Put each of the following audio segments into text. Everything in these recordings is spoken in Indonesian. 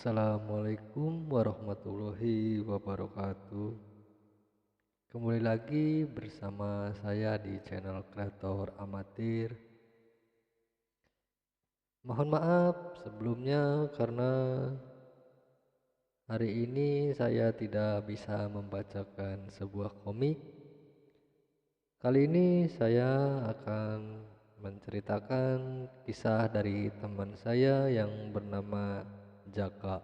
Assalamualaikum warahmatullahi wabarakatuh. Kembali lagi bersama saya di channel Kreator Amatir. Mohon maaf sebelumnya karena hari ini saya tidak bisa membacakan sebuah komik. Kali ini saya akan menceritakan kisah dari teman saya yang bernama Jaka.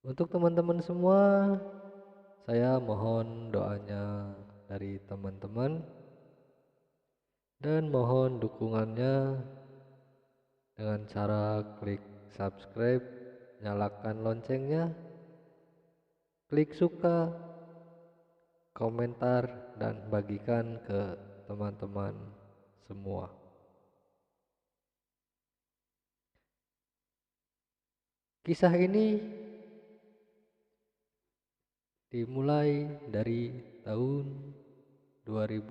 Untuk teman-teman semua, saya mohon doanya dari teman-teman dan mohon dukungannya dengan cara klik subscribe, nyalakan loncengnya, klik suka, komentar, dan bagikan ke teman-teman semua. Kisah ini dimulai dari tahun 2000.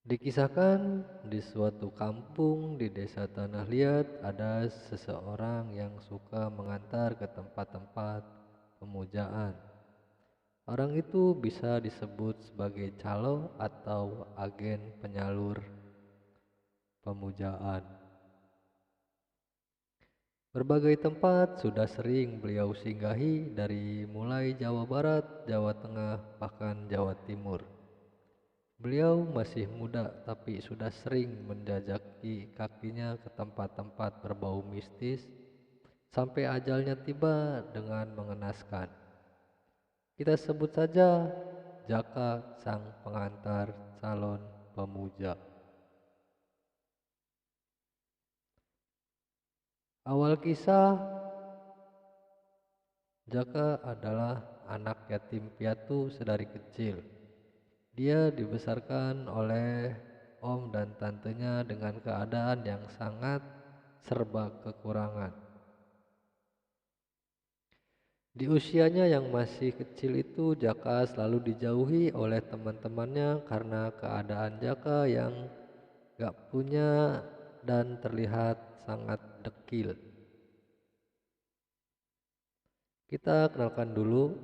Dikisahkan di suatu kampung di desa Tanah Liat ada seseorang yang suka mengantar ke tempat-tempat pemujaan. Orang itu bisa disebut sebagai calo atau agen penyalur pemujaan. Berbagai tempat sudah sering beliau singgahi dari mulai Jawa Barat, Jawa Tengah, bahkan Jawa Timur. Beliau masih muda tapi sudah sering menjajaki kakinya ke tempat-tempat berbau mistis sampai ajalnya tiba dengan mengenaskan. Kita sebut saja Jaka sang pengantar calon pemuja. Awal kisah, Jaka adalah anak yatim piatu sedari kecil. Dia dibesarkan oleh om dan tantenya dengan keadaan yang sangat serba kekurangan. Di usianya yang masih kecil itu, Jaka selalu dijauhi oleh teman-temannya karena keadaan Jaka yang gak punya dan terlihat sangat dekil. Kita kenalkan dulu,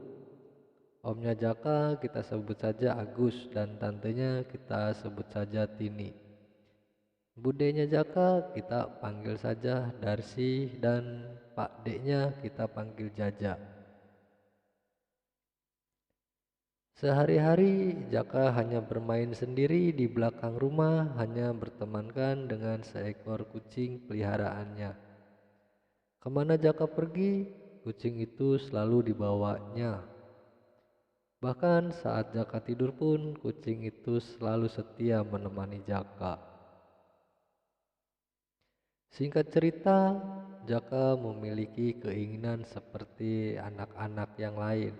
omnya Jaka kita sebut saja Agus dan tantenya kita sebut saja Tini. Budenya Jaka kita panggil saja Darsi dan pak deknya kita panggil Jaja. Sehari-hari Jaka hanya bermain sendiri di belakang rumah, hanya bertemankan dengan seekor kucing peliharaannya. Kemana Jaka pergi, kucing itu selalu dibawanya. Bahkan saat Jaka tidur pun, kucing itu selalu setia menemani Jaka. Singkat cerita, Jaka memiliki keinginan seperti anak-anak yang lain.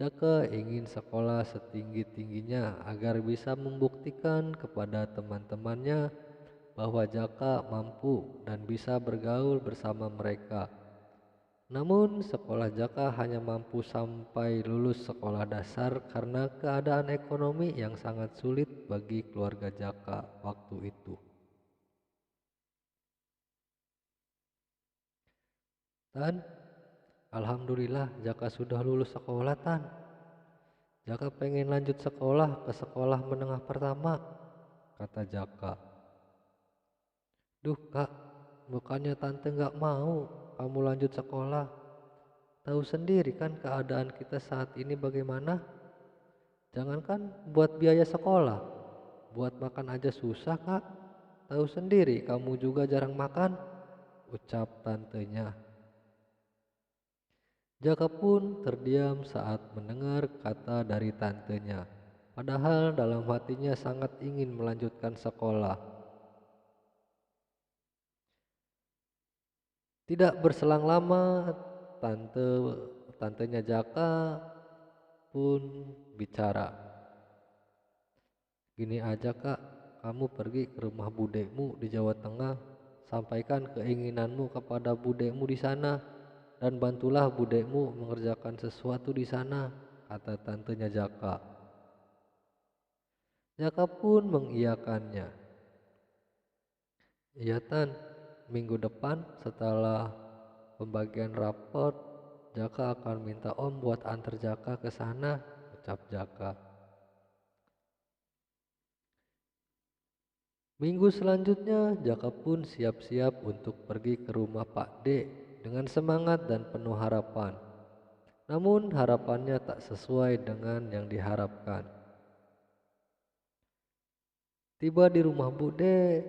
Jaka ingin sekolah setinggi-tingginya agar bisa membuktikan kepada teman-temannya bahwa Jaka mampu dan bisa bergaul bersama mereka. Namun sekolah Jaka hanya mampu sampai lulus sekolah dasar karena keadaan ekonomi yang sangat sulit bagi keluarga Jaka waktu itu. Dan alhamdulillah Jaka sudah lulus sekolah Tan. Jaka pengen lanjut sekolah ke sekolah menengah pertama, kata Jaka. Duh kak, bukannya tante gak mau kamu lanjut sekolah. Tahu sendiri kan keadaan kita saat ini bagaimana? Jangankan buat biaya sekolah, buat makan aja susah kak. Tahu sendiri kamu juga jarang makan, ucap tantenya. Jaka pun terdiam saat mendengar kata dari tantenya. Padahal dalam hatinya sangat ingin melanjutkan sekolah. Tidak berselang lama, tantenya Jaka pun bicara. Gini aja kak, kamu pergi ke rumah budekmu di Jawa Tengah, sampaikan keinginanmu kepada budekmu di sana dan bantulah budekmu mengerjakan sesuatu di sana, kata tantenya Jaka. Jaka pun mengiyakannya. Iya Tan, minggu depan setelah pembagian raport, Jaka akan minta Om buat antar Jaka ke sana, ucap Jaka. Minggu selanjutnya, Jaka pun siap-siap untuk pergi ke rumah Pak D dengan semangat dan penuh harapan. Namun harapannya tak sesuai dengan yang diharapkan. Tiba di rumah Bude,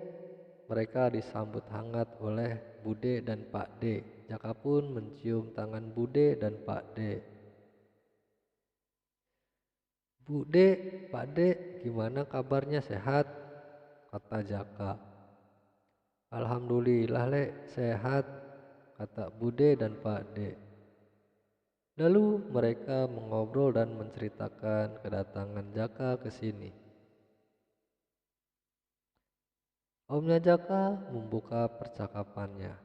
mereka disambut hangat oleh Bude dan Pak D. Jaka pun mencium tangan Bude dan Pak D. Bude, Pak D, gimana kabarnya, sehat? Kata Jaka. Alhamdulillah Le, sehat, kata Bude dan Pak D. Lalu mereka mengobrol dan menceritakan kedatangan Jaka ke sini. Omnya Jaka membuka percakapannya.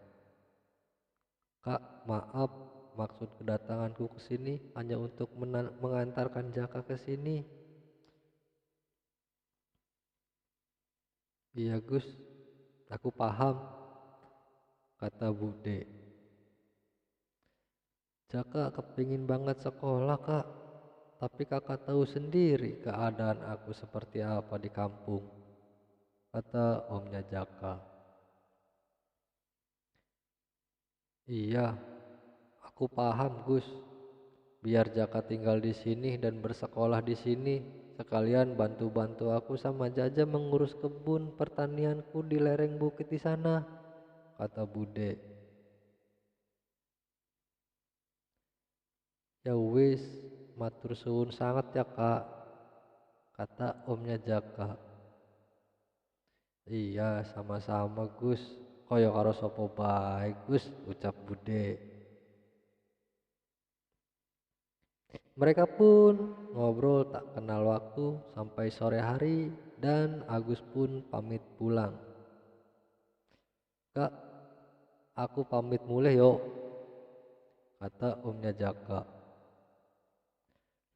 Kak, maaf, maksud kedatanganku ke sini hanya untuk mengantarkan Jaka ke sini. Iya Gus, aku paham, kata Bude. Jaka kepingin banget sekolah kak, tapi kakak tahu sendiri keadaan aku seperti apa di kampung, kata omnya Jaka. Iya, aku paham Gus. Biar Jaka tinggal di sini dan bersekolah di sini, sekalian bantu-bantu aku sama Jaja mengurus kebun pertanianku di lereng bukit di sana, kata Bude. Ya wis, matur suwun sangat ya kak, kata omnya Jaka. Iya, sama-sama Gus. Koyo karo sopo bae Gus, ucap Bude. Mereka pun ngobrol tak kenal waktu sampai sore hari dan Agus pun pamit pulang. Kak, aku pamit mulai yuk, kata omnya Jaka.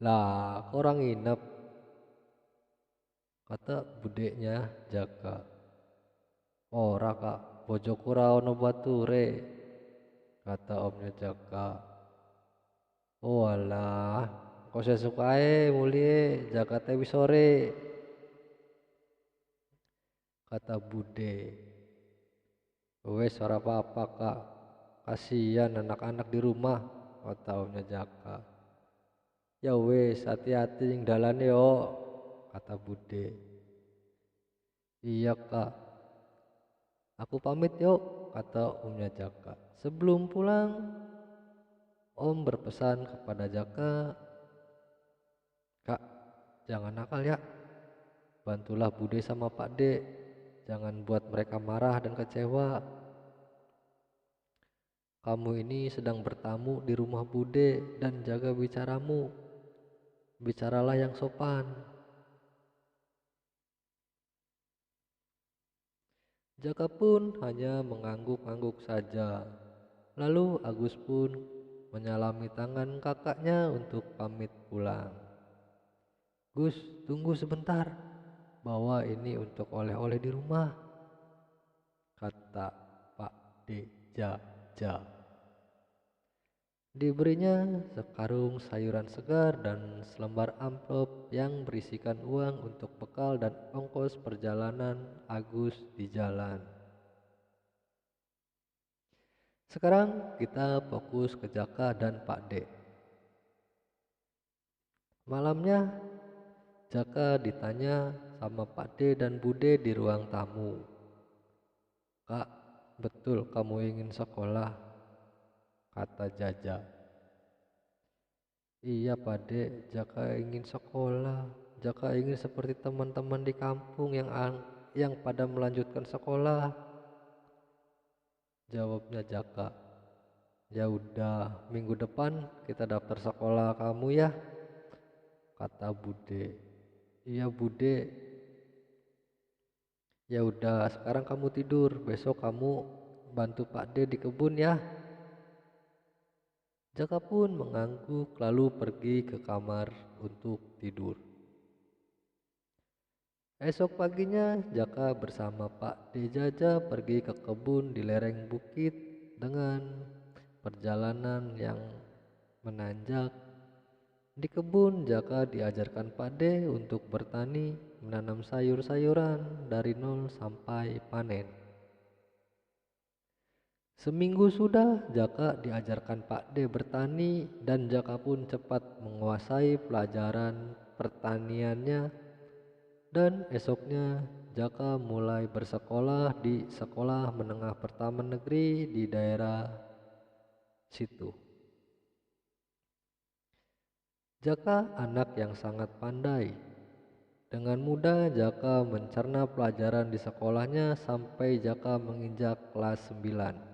Lah, kok orang nginep, kata budeknya Jaka. Ora kak, bojoku ra ono bature, kata omnya Jaka. Oh alah, kok sesukae mulie Jaka teh wis sore, kata Bude. Wes ora apa-apa kak, kasihan anak-anak di rumah, kata omnya Jaka. Ya wes, hati-hati ing dalane yo, kata Bude. Iya kak, aku pamit yuk, kata omnya Jaka. Sebelum pulang, Om berpesan kepada Jaka, Kak, jangan nakal ya, bantulah Bude sama Pak D, jangan buat mereka marah dan kecewa. Kamu ini sedang bertamu di rumah Bude dan jaga bicaramu, bicaralah yang sopan. Jaka pun hanya mengangguk-angguk saja. Lalu Agus pun menyalami tangan kakaknya untuk pamit pulang. Gus, tunggu sebentar. Bawa ini untuk oleh-oleh di rumah, kata Pak D. Jaja. Diberinya sekarung sayuran segar dan selembar amplop yang berisikan uang untuk bekal dan ongkos perjalanan Agus di jalan. Sekarang kita fokus ke Jaka dan Pak D. Malamnya Jaka ditanya sama Pak D dan Bude di ruang tamu. Kak, betul kamu ingin sekolah? Kata Jaja. Iya Pak D, Jaka ingin sekolah. Jaka ingin seperti teman-teman di kampung yang pada melanjutkan sekolah, jawabnya Jaka. Ya udah, minggu depan kita daftar sekolah kamu ya, kata Bude. Iya Bude. Ya udah, sekarang kamu tidur. Besok kamu bantu Pak D di kebun ya. Jaka pun mengangguk lalu pergi ke kamar untuk tidur. Esok paginya Jaka bersama Pak D Jaja pergi ke kebun di lereng bukit dengan perjalanan yang menanjak. Di kebun Jaka diajarkan Pak D untuk bertani, menanam sayur-sayuran dari nol sampai panen. Seminggu sudah Jaka diajarkan Pak D bertani dan Jaka pun cepat menguasai pelajaran pertaniannya. Dan esoknya Jaka mulai bersekolah di sekolah menengah pertama negeri di daerah situ. Jaka anak yang sangat pandai. Dengan mudah Jaka mencerna pelajaran di sekolahnya sampai Jaka menginjak kelas 9.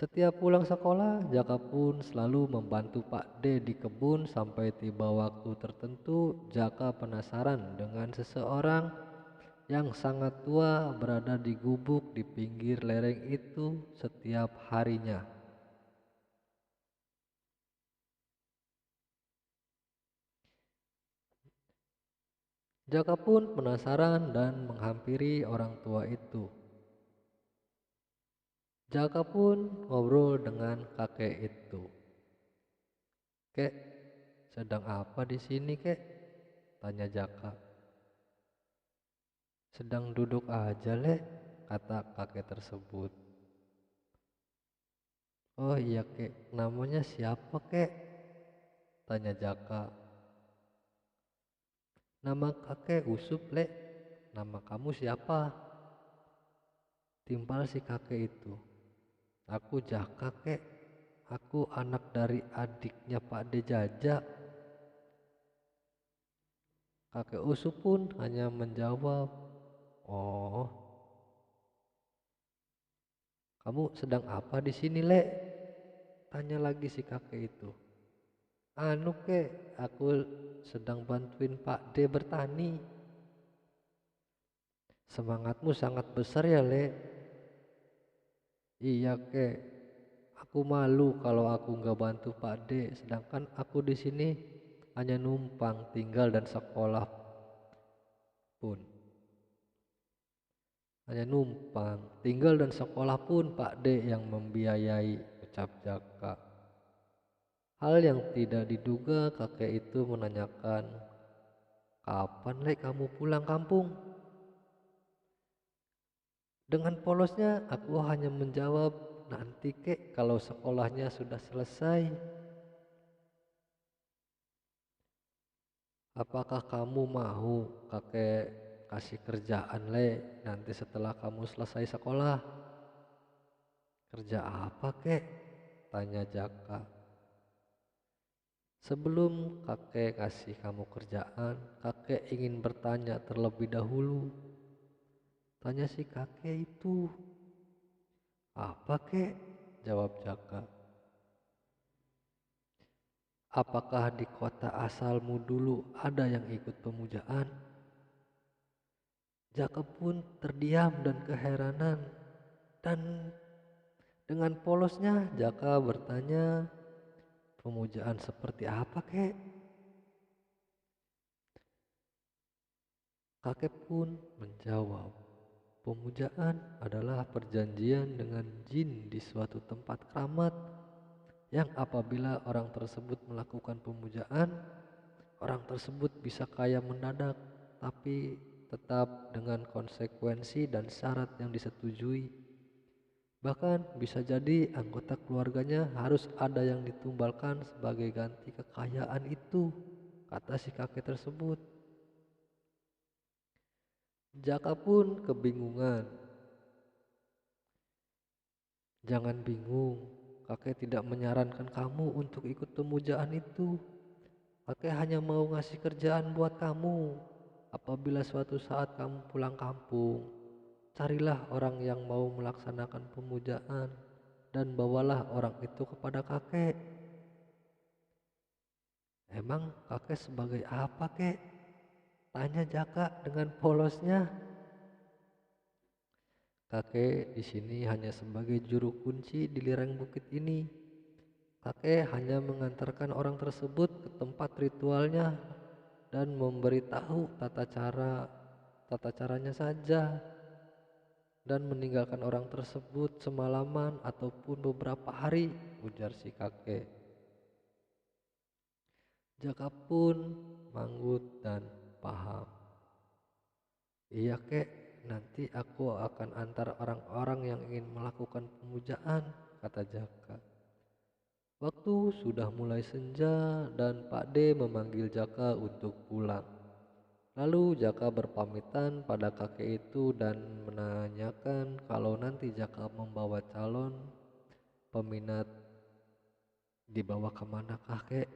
Setiap pulang sekolah, Jaka pun selalu membantu Pak D di kebun sampai tiba waktu tertentu. Jaka penasaran dengan seseorang yang sangat tua berada di gubuk di pinggir lereng itu setiap harinya. Jaka pun penasaran dan menghampiri orang tua itu. Jaka pun ngobrol dengan kakek itu. "Kek, sedang apa di sini, Kek?" tanya Jaka. "Sedang duduk aja, Lek," kata kakek tersebut. "Oh iya, Kek. Namanya siapa, Kek?" tanya Jaka. "Nama kakek Usup, Lek. Nama kamu siapa?" timpal si kakek itu. "Aku Jaka, Kek. Aku anak dari adiknya Pak De Jaja." Kakek Usup pun hanya menjawab, "Oh, kamu sedang apa di sini, Lek?" tanya lagi si kakek itu. "Anu, Kek, aku sedang bantuin Pak D bertani." "Semangatmu sangat besar ya, Lek." "Iya, Kek. Aku malu kalau aku nggak bantu Pak D, sedangkan aku di sini hanya numpang tinggal dan sekolah pun. Hanya numpang tinggal dan sekolah pun Pak D yang membiayai," ucap Jaka. Hal yang tidak diduga kakek itu menanyakan, "Kapan, Lek, kamu pulang kampung?" Dengan polosnya aku hanya menjawab, "Nanti, Kek, kalau sekolahnya sudah selesai." "Apakah kamu mau kakek kasih kerjaan, Lek, nanti setelah kamu selesai sekolah?" "Kerja apa, Kek?" tanya Jaka. "Sebelum kakek kasih kamu kerjaan, kakek ingin bertanya terlebih dahulu," tanya si kakek itu. "Apa, Kek?" jawab Jaka. "Apakah di kota asalmu dulu ada yang ikut pemujaan?" Jaka pun terdiam dan keheranan, dan dengan polosnya Jaka bertanya, "Pemujaan seperti apa, Kek?" Kakek pun menjawab, "Pemujaan adalah perjanjian dengan jin di suatu tempat keramat yang apabila orang tersebut melakukan pemujaan, orang tersebut bisa kaya mendadak, tapi tetap dengan konsekuensi dan syarat yang disetujui. Bahkan bisa jadi anggota keluarganya harus ada yang ditumbalkan sebagai ganti kekayaan itu," kata si kakek tersebut. Jaka pun kebingungan. "Jangan bingung, kakek tidak menyarankan kamu untuk ikut pemujaan itu. Kakek hanya mau ngasih kerjaan buat kamu. Apabila suatu saat kamu pulang kampung, carilah orang yang mau melaksanakan pemujaan dan bawalah orang itu kepada kakek." "Emang kakek sebagai apa, Kek?" tanya Jaka dengan polosnya. "Kakek di sini hanya sebagai juru kunci di lereng bukit ini. Kakek hanya mengantarkan orang tersebut ke tempat ritualnya dan memberitahu tata cara tata caranya saja dan meninggalkan orang tersebut semalaman ataupun beberapa hari, ujar si kakek. Jaka pun manggut dan paham. Iya kek, nanti aku akan antar orang-orang yang ingin melakukan pemujaan, kata Jaka. Waktu sudah mulai senja dan Pak D memanggil Jaka untuk pulang. Lalu Jaka berpamitan pada kakek itu dan menanyakan kalau nanti Jaka membawa calon peminat dibawa kemana kakek.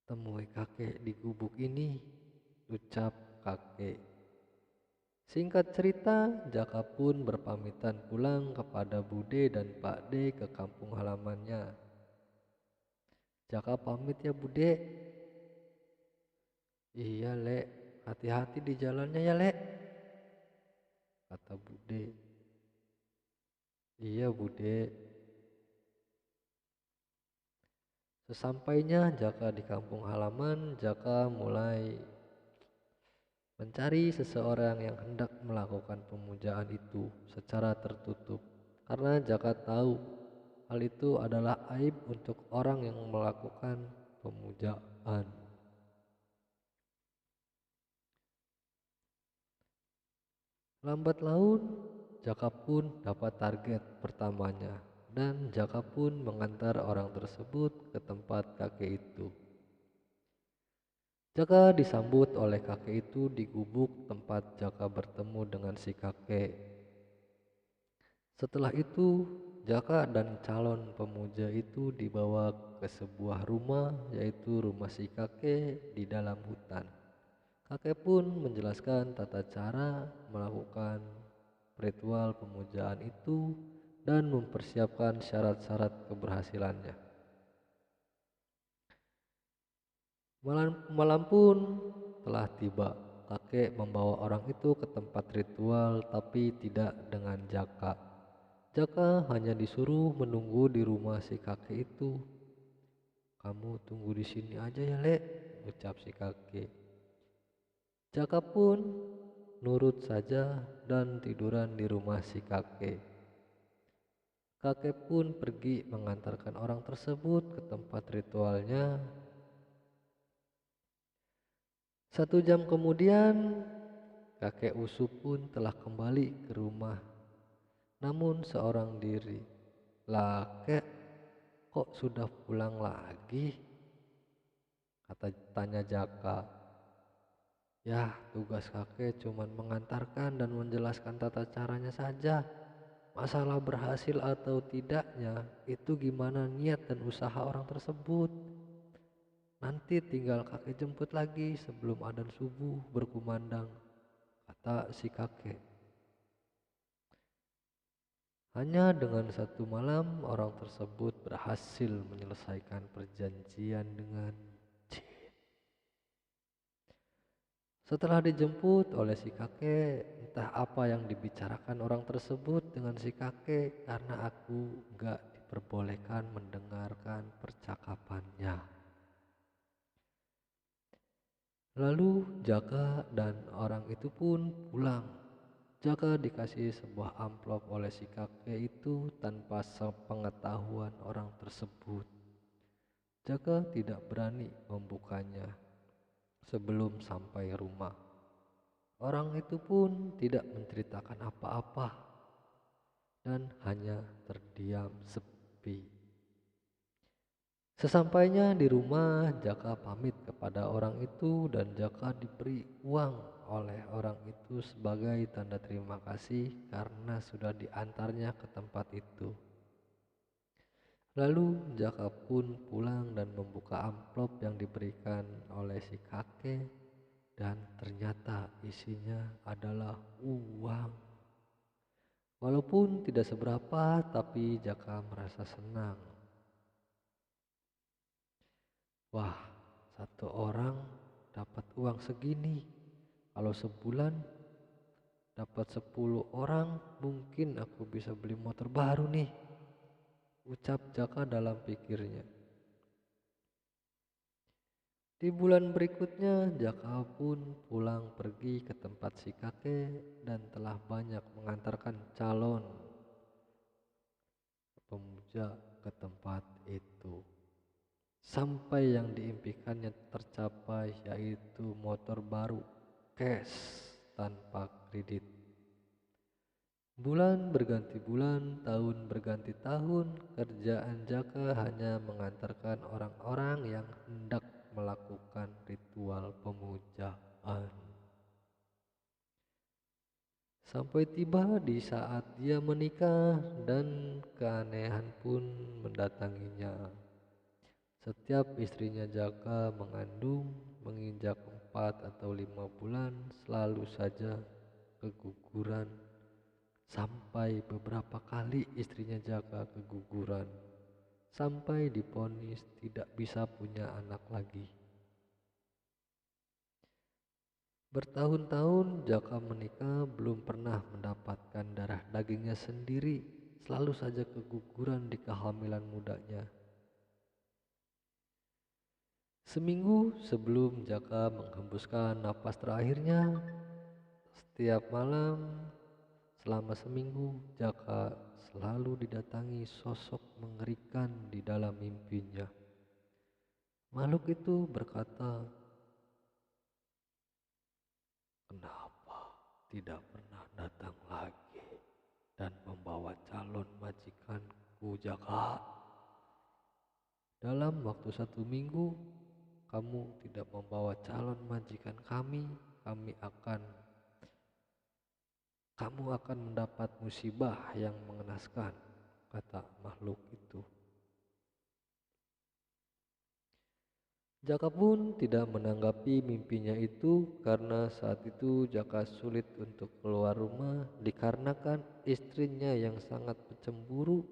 Temui kakek di gubuk ini, ucap kakek. Singkat cerita, Jaka pun berpamitan pulang kepada Bude dan Pak D ke kampung halamannya. Jaka pamit ya Bude. Iya Lek, hati-hati di jalannya ya Lek, kata Bude. Iya Bude. Sesampainya Jaka di kampung halaman, Jaka mulai mencari seseorang yang hendak melakukan pemujaan itu secara tertutup. Karena Jaka tahu hal itu adalah aib untuk orang yang melakukan pemujaan. Lambat laun, Jaka pun dapat target pertamanya dan Jaka pun mengantar orang tersebut ke tempat kakek itu. Jaka disambut oleh kakek itu di gubuk tempat Jaka bertemu dengan si kakek. Setelah itu, Jaka dan calon pemuja itu dibawa ke sebuah rumah, yaitu rumah si kakek di dalam hutan. Kakek pun menjelaskan tata cara melakukan ritual pemujaan itu dan mempersiapkan syarat-syarat keberhasilannya. Malam pun telah tiba. Kakek membawa orang itu ke tempat ritual tapi tidak dengan Jaka. Jaka hanya disuruh menunggu di rumah si kakek itu. Kamu tunggu di sini aja ya Lek, ucap si kakek. Jaka pun nurut saja dan tiduran di rumah si kakek. Kakek pun pergi mengantarkan orang tersebut ke tempat ritualnya. 1 jam kemudian, kakek Usu pun telah kembali ke rumah. Namun seorang diri. Lah kek, kok sudah pulang lagi? Tanya Jaka. Ya, tugas kakek cuma mengantarkan dan menjelaskan tata caranya saja. Masalah berhasil atau tidaknya, itu gimana niat dan usaha orang tersebut. Nanti tinggal kakek jemput lagi sebelum adzan subuh berkumandang, kata si kakek. Hanya dengan 1 malam orang tersebut berhasil menyelesaikan perjanjian dengan jin. Setelah dijemput oleh si kakek, entah apa yang dibicarakan orang tersebut dengan si kakek karena aku gak diperbolehkan mendengarkan percakapannya. Lalu Jaka dan orang itu pun pulang. Jaka dikasih sebuah amplop oleh si kakek itu tanpa sepengetahuan orang tersebut. Jaka tidak berani membukanya sebelum sampai rumah. Orang itu pun tidak menceritakan apa-apa dan hanya terdiam sepi. Sesampainya di rumah, Jaka pamit kepada orang itu dan Jaka diberi uang oleh orang itu sebagai tanda terima kasih karena sudah diantarnya ke tempat itu. Lalu Jaka pun pulang dan membuka amplop yang diberikan oleh si kakek dan ternyata isinya adalah uang. Walaupun tidak seberapa, tapi Jaka merasa senang. Wah, 1 orang dapat uang segini. Kalau sebulan dapat 10 orang, mungkin aku bisa beli motor baru nih, ucap Jaka dalam pikirnya. Di bulan berikutnya, Jaka pun pulang pergi ke tempat si kakek dan telah banyak mengantarkan calon pemuja ke tempat itu. Sampai yang diimpikannya tercapai, yaitu motor baru, cash, tanpa kredit. Bulan berganti bulan, tahun berganti tahun, kerjaan Jaka hanya mengantarkan orang-orang yang hendak melakukan ritual pemujaan. Sampai tiba di saat dia menikah dan keanehan pun mendatanginya. Setiap istrinya Jaka mengandung, menginjak 4 atau 5 bulan, selalu saja keguguran. Sampai beberapa kali istrinya Jaka keguguran, sampai divonis tidak bisa punya anak lagi. Bertahun-tahun Jaka menikah belum pernah mendapatkan darah dagingnya sendiri, selalu saja keguguran di kehamilan mudanya. Seminggu sebelum Jaka menghembuskan napas terakhirnya, setiap malam selama seminggu, Jaka selalu didatangi sosok mengerikan di dalam mimpinya. Makhluk itu berkata, "Kenapa tidak pernah datang lagi dan membawa calon majikanku, Jaka? Dalam waktu 1 minggu, kamu tidak membawa calon majikan kamu akan mendapat musibah yang mengenaskan," kata makhluk itu. Jaka pun tidak menanggapi mimpinya itu karena saat itu Jaka sulit untuk keluar rumah dikarenakan istrinya yang sangat pencemburu.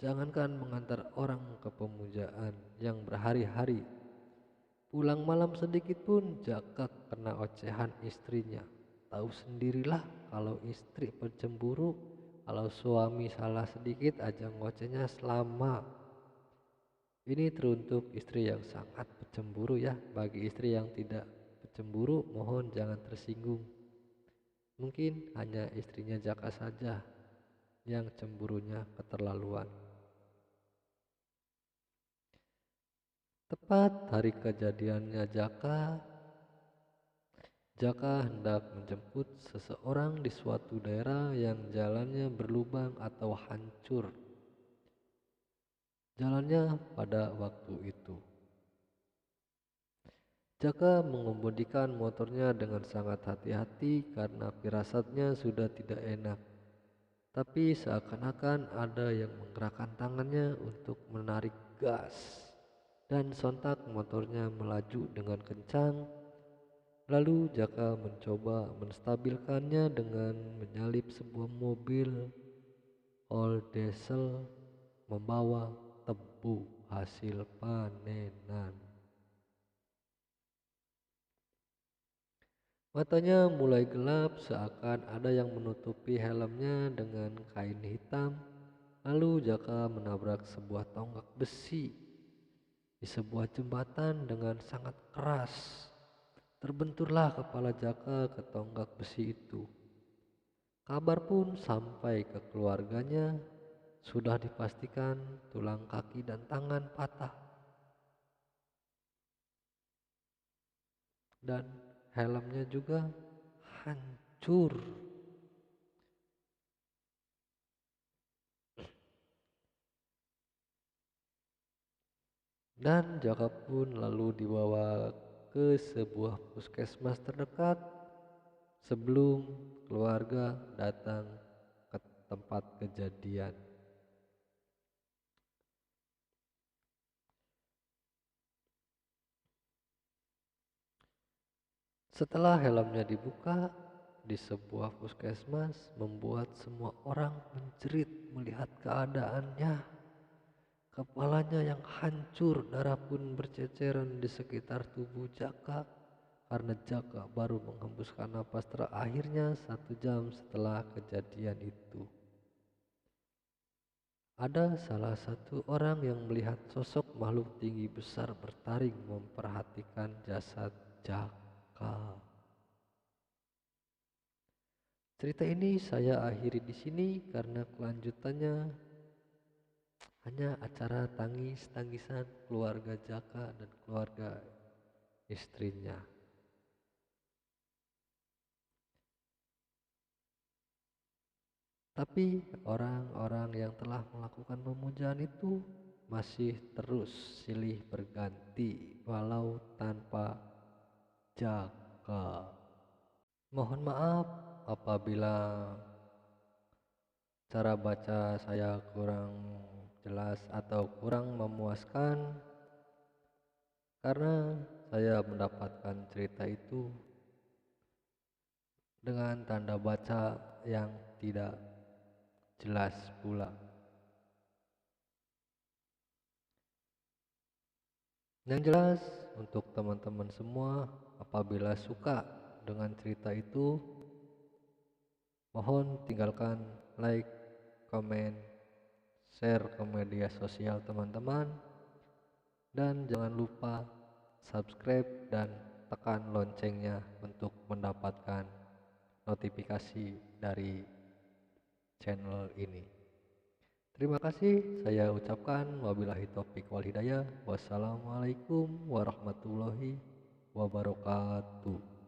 Jangankan mengantar orang ke pemujaan yang berhari-hari, pulang malam sedikit pun Jaka kena ocehan istrinya. Tahu sendirilah kalau istri pencemburu, kalau suami salah sedikit aja ngocehnya selama. Ini teruntuk istri yang sangat pencemburu ya. Bagi istri yang tidak pencemburu, mohon jangan tersinggung. Mungkin hanya istrinya Jaka saja yang cemburunya keterlaluan. Tepat hari kejadiannya Jaka hendak menjemput seseorang di suatu daerah yang jalannya berlubang atau hancur. Jalannya pada waktu itu. Jaka mengemudikan motornya dengan sangat hati-hati karena firasatnya sudah tidak enak. Tapi seakan-akan ada yang menggerakkan tangannya untuk menarik gas. Dan sontak motornya melaju dengan kencang. Lalu Jaka mencoba menstabilkannya dengan menyalip sebuah mobil old diesel membawa tebu hasil panenan. Matanya mulai gelap seakan ada yang menutupi helmnya dengan kain hitam. Lalu Jaka menabrak sebuah tonggak besi di sebuah jembatan dengan sangat keras. Terbenturlah kepala Jaka ke tonggak besi itu. Kabar pun sampai ke keluarganya. Sudah dipastikan tulang kaki dan tangan patah dan helmnya juga hancur. Dan Jaka pun lalu dibawa ke sebuah puskesmas terdekat sebelum keluarga datang ke tempat kejadian. Setelah helmnya dibuka di sebuah puskesmas, membuat semua orang menjerit melihat keadaannya. Kepalanya yang hancur, darah pun berceceran di sekitar tubuh Jaka karena Jaka baru menghembuskan napas terakhirnya 1 jam setelah kejadian itu. Ada salah satu orang yang melihat sosok makhluk tinggi besar bertaring memperhatikan jasad Jaka. Cerita ini saya akhiri di sini karena kelanjutannya hanya acara tangis-tangisan keluarga Jaka dan keluarga istrinya. Tapi orang-orang yang telah melakukan pemujaan itu masih terus silih berganti walau tanpa Jaka. Mohon maaf apabila cara baca saya kurang jelas atau kurang memuaskan, karena saya mendapatkan cerita itu dengan tanda baca yang tidak jelas pula. Yang jelas untuk teman-teman semua, apabila suka dengan cerita itu, mohon tinggalkan like, komen, share ke media sosial teman-teman, dan jangan lupa subscribe dan tekan loncengnya untuk mendapatkan notifikasi dari channel ini. Terima kasih saya ucapkan, wabillahi taufik wal hidayah. Wassalamualaikum warahmatullahi wabarakatuh.